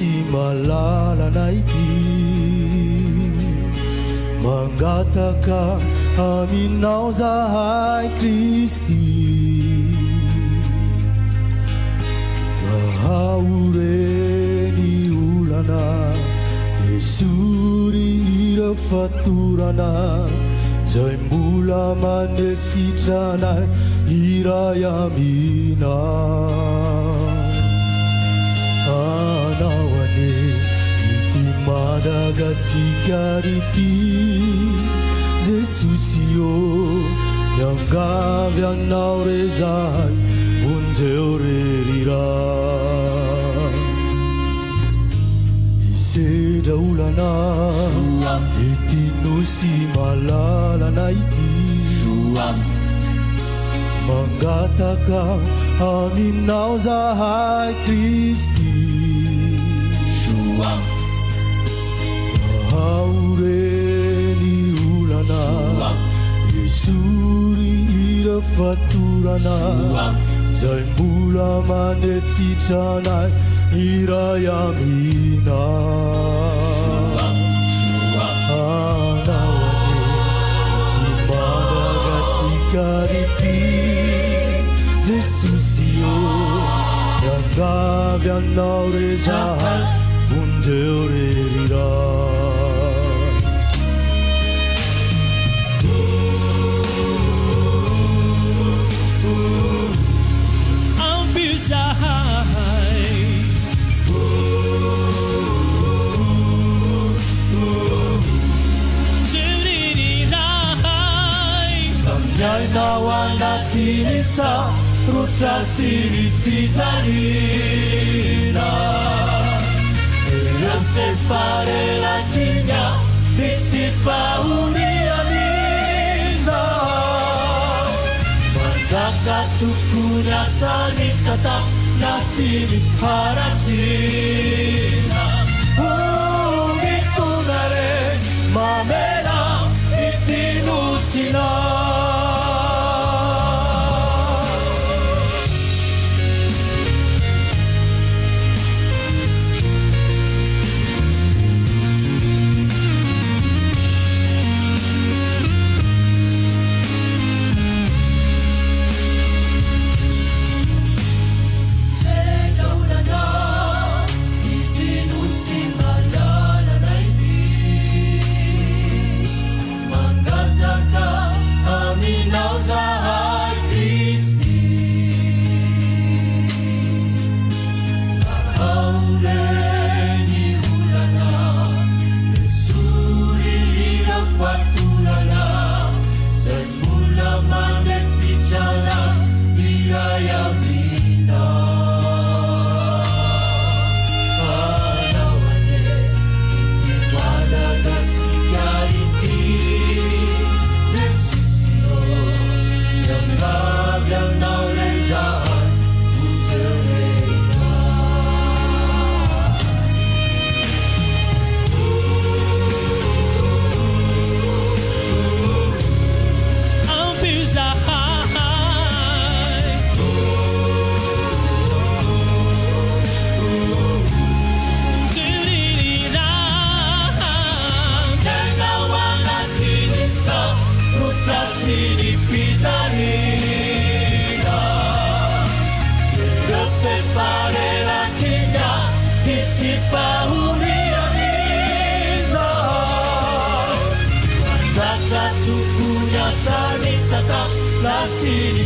sy malalana ity mangataka aminao zahay Kristy vahaoreny olana esory ira fatorana zay mbola manefitranay iray aminao anao ane ity Madagasikara ity Jesosy o miangavy anao re zahay vonjeo rerira isedra olana ity nosy malalana ity mangataka aminao zahay Kristy vahaoreny olana esory ira fatorana zay mbola manefitranay iray aminao anao ane ity Madagasikara ity Jesosy o miangavy anao re zahay vonjeo rerira ampy zahay tuririray aminao anatiny sa rotra sy ny fijarina Farelakinya disipahunianiza Manjaka tukunya salisata nasili haratina Ugitunare mamela itinusina Sani sata la sini